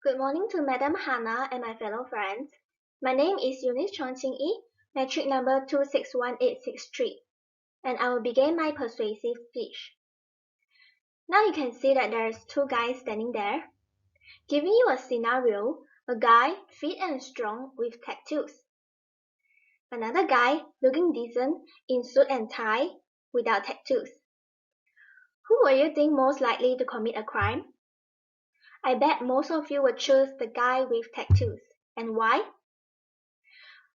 Good morning to Madam Hannah and my fellow friends. My name is Eunice Chongqing-yi, metric number 261863, and I will begin my persuasive speech. Now you can see that there is two guys standing there. Giving you a scenario, a guy fit and strong with tattoos. Another guy looking decent in suit and tie without tattoos. Who will you think most likely to commit a crime? I bet most of you would choose the guy with tattoos. And why?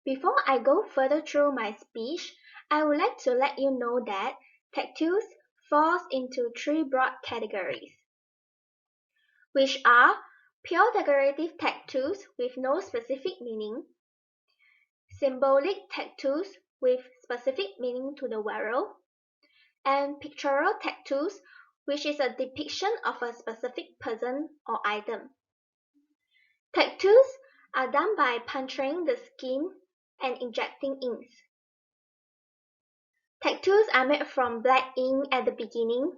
Before I go further through my speech, I would like to let you know that tattoos falls into three broad categories, which are pure decorative tattoos with no specific meaning, symbolic tattoos with specific meaning to the wearer, and pictorial tattoos, which is a depiction of a specific person or item. Tattoos are done by puncturing the skin and injecting inks. Tattoos are made from black ink at the beginning.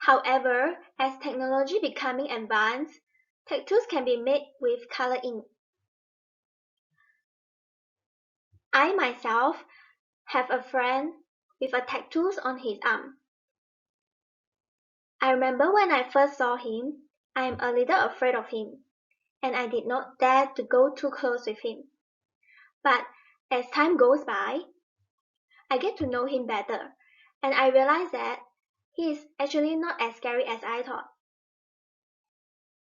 However, as technology becoming advanced, tattoos can be made with color ink. I myself have a friend with a tattoo on his arm. I remember when I first saw him, I am a little afraid of him, and I did not dare to go too close with him. But as time goes by, I get to know him better, and I realize that he is actually not as scary as I thought.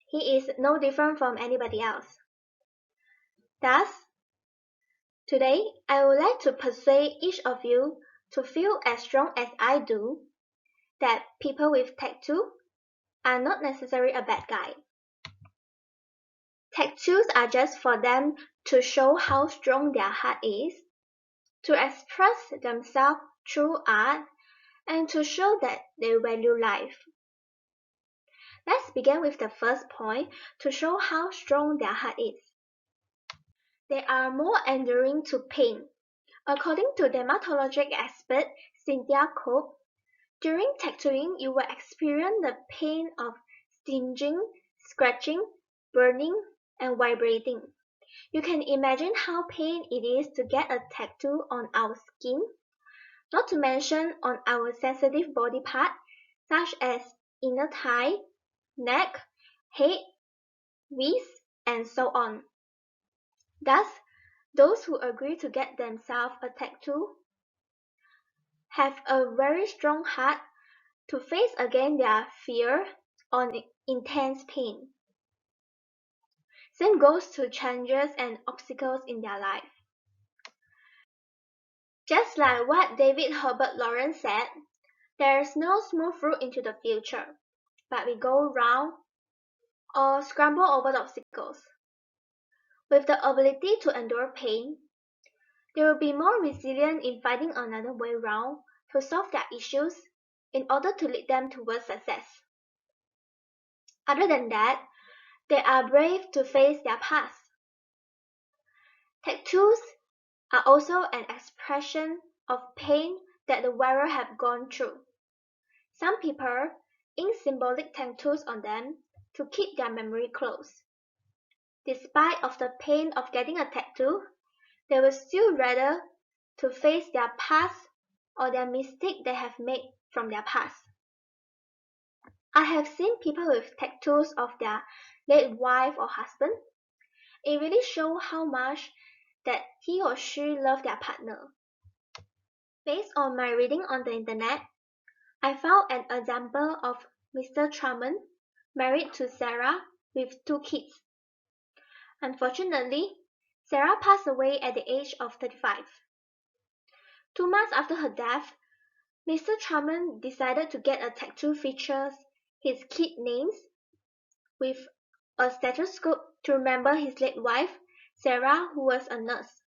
He is no different from anybody else. Thus, today I would like to persuade each of you to feel as strong as I do that people with tattoos are not necessarily a bad guy. Tattoos are just for them to show how strong their heart is, to express themselves through art, and to show that they value life. Let's begin with the first point to show how strong their heart is. They are more enduring to pain. According to dermatologic expert Cynthia Cope, during tattooing you will experience the pain of stinging, scratching, burning, and vibrating. You can imagine how pain it is to get a tattoo on our skin, not to mention on our sensitive body part such as inner thigh, neck, head, wrist, and so on. Thus, those who agree to get themselves a tattoo have a very strong heart to face against their fear or intense pain. Same goes to challenges and obstacles in their life. Just like what David Herbert Lawrence said, there is no smooth route into the future, but we go round or scramble over the obstacles. With the ability to endure pain, they will be more resilient in finding another way round to solve their issues in order to lead them towards success. Other than that, they are brave to face their past. Tattoos are also an expression of pain that the wearer have gone through. Some people ink symbolic tattoos on them to keep their memory close. Despite of the pain of getting a tattoo, they will still rather to face their past or their mistake they have made from their past. I have seen people with tattoos of their late wife or husband. It really shows how much that he or she loved their partner. Based on my reading on the internet, I found an example of Mr. Truman married to Sarah with 2 kids. Unfortunately, Sarah passed away at the age of 35. 2 months after her death, Mr. Truman decided to get a tattoo features his kid names with a stethoscope to remember his late wife, Sarah, who was a nurse.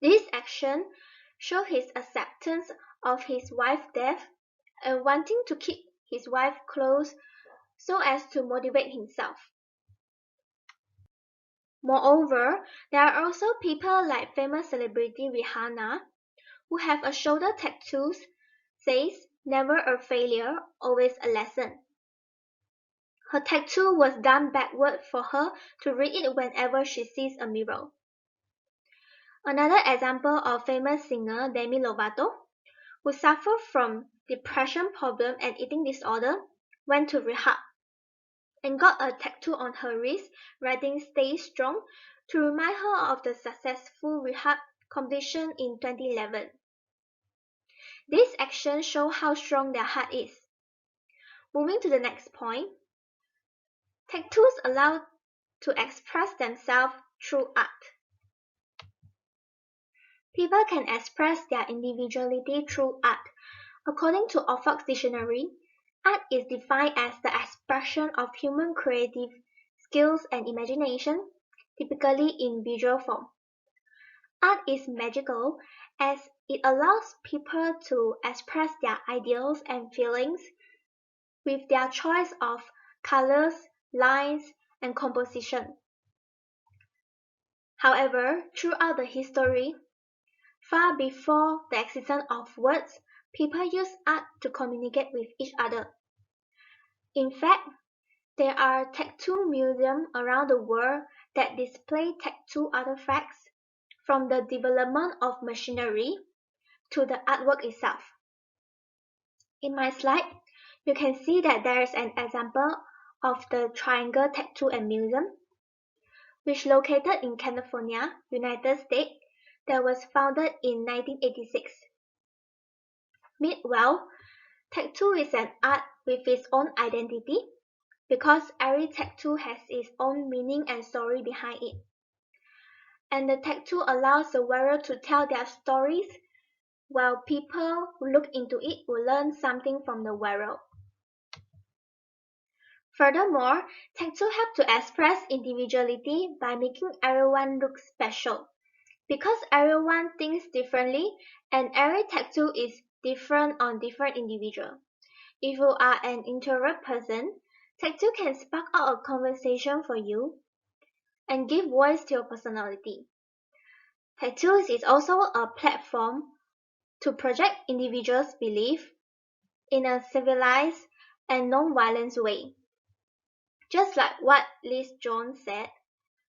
This action showed his acceptance of his wife's death and wanting to keep his wife close so as to motivate himself. Moreover, there are also people like famous celebrity Rihanna who have a shoulder tattoos says never a failure, always a lesson. Her tattoo was done backward for her to read it whenever she sees a mirror. Another example of famous singer Demi Lovato, who suffered from depression problem and eating disorder, went to rehab and got a tattoo on her wrist writing "Stay Strong" to remind her of the successful rehab completion in 2011. These actions show how strong their heart is. Moving to the next point, tattoos allow to express themselves through art. People can express their individuality through art. According to Oxford Dictionary, art is defined as the expression of human creative skills and imagination, typically in visual form. Art is magical as it allows people to express their ideals and feelings with their choice of colors, lines, and composition. However, throughout the history, far before the existence of words, people used art to communicate with each other. In fact, there are tattoo museums around the world that display tattoo artifacts, from the development of machinery to the artwork itself. In my slide, you can see that there is an example of the Triangle Tattoo and Museum, which located in California, United States, that was founded in 1986. Meanwhile, tattoo is an art with its own identity because every tattoo has its own meaning and story behind it. And the tattoo allows the wearer to tell their stories, while people who look into it will learn something from the wearer. Furthermore, tattoo help to express individuality by making everyone look special. Because everyone thinks differently and every tattoo is different on different individual. If you are an introvert person, tattoo can spark out a conversation for you and give voice to your personality. Tattoos is also a platform to project individuals' belief in a civilized and non-violent way. Just like what Liz Jones said,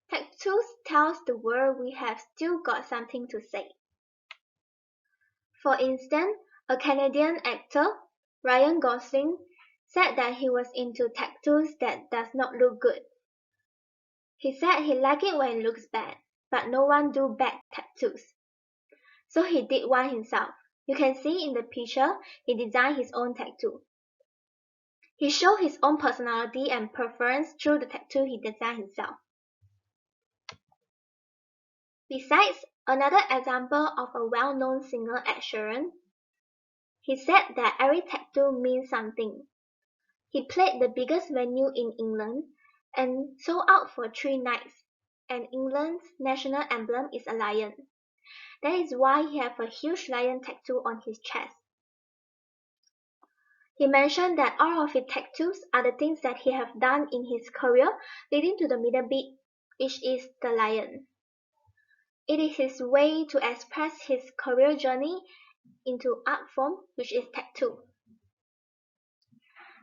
tattoos tells the world we have still got something to say. For instance, a Canadian actor, Ryan Gosling, said that he was into tattoos that does not look good. He said he liked it when it looks bad, but no one do bad tattoos. So he did one himself. You can see in the picture, he designed his own tattoo. He showed his own personality and preference through the tattoo he designed himself. Besides, another example of a well-known singer, Ed Sheeran, he said that every tattoo means something. He played the biggest venue in England and sold out for 3 nights, and England's national emblem is a lion. That is why he has a huge lion tattoo on his chest. He mentioned that all of his tattoos are the things that he has done in his career leading to the middle bit, which is the lion. It is his way to express his career journey into art form, which is tattoo.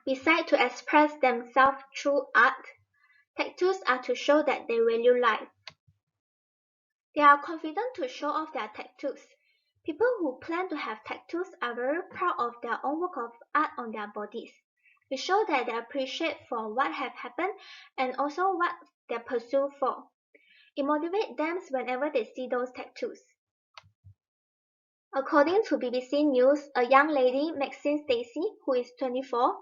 Besides to express themselves through art, tattoos are to show that they value life. They are confident to show off their tattoos. People who plan to have tattoos are very proud of their own work of art on their bodies. It shows that they appreciate for what have happened and also what they pursue for. It motivates them whenever they see those tattoos. According to BBC News, a young lady, Maxine Stacy, who is 24,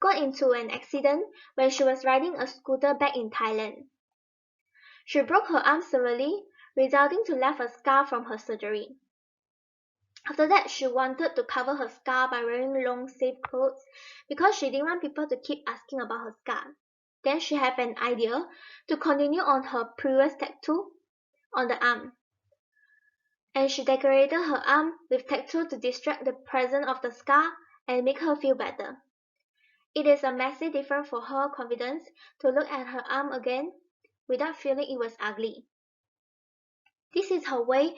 got into an accident when she was riding a scooter back in Thailand. She broke her arm severely, resulting to left a scar from her surgery. After that, she wanted to cover her scar by wearing long safe clothes because she didn't want people to keep asking about her scar. Then she had an idea to continue on her previous tattoo on the arm. And she decorated her arm with tattoo to distract the presence of the scar and make her feel better. It is a massive difference for her confidence to look at her arm again without feeling it was ugly. This is her way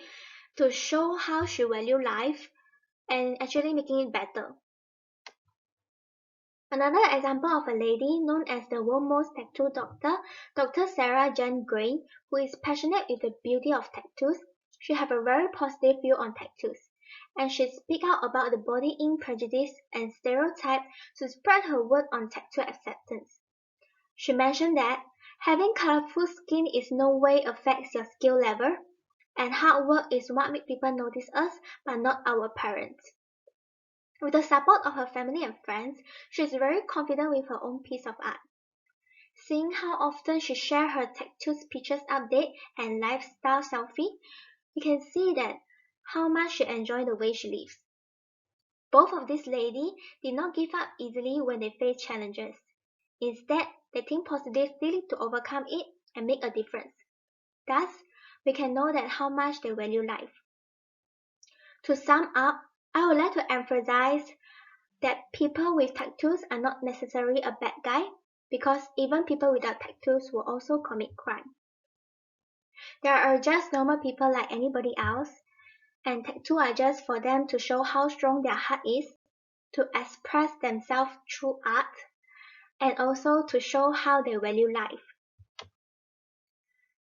to show how she values life and actually making it better. Another example of a lady known as the world's most tattoo doctor, Dr. Sarah Jane Gray, who is passionate with the beauty of tattoos. She has a very positive view on tattoos, and she speaks out about the body ink prejudice and stereotype to spread her word on tattoo acceptance. She mentioned that having colorful skin is no way affects your skill level, and hard work is what makes people notice us, but not our parents. With the support of her family and friends, she is very confident with her own piece of art. Seeing how often she shares her tattoos pictures update and lifestyle selfie, you can see that how much she enjoys the way she lives. Both of these ladies did not give up easily when they face challenges. Instead, they think positively to overcome it and make a difference. Thus, we can know that how much they value life. To sum up, I would like to emphasize that people with tattoos are not necessarily a bad guy, because even people without tattoos will also commit crime. They are just normal people like anybody else, and tattoos are just for them to show how strong their heart is, to express themselves through art, and also to show how they value life.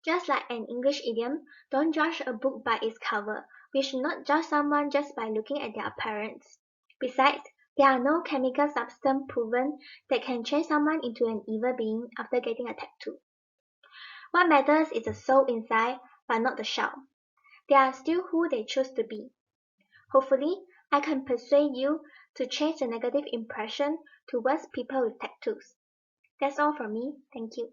Just like an English idiom, don't judge a book by its cover. We should not judge someone just by looking at their appearance. Besides, there are no chemical substance proven that can change someone into an evil being after getting a tattoo. What matters is the soul inside, but not the shell. They are still who they choose to be. Hopefully, I can persuade you to change the negative impression towards people with tattoos. That's all from me. Thank you.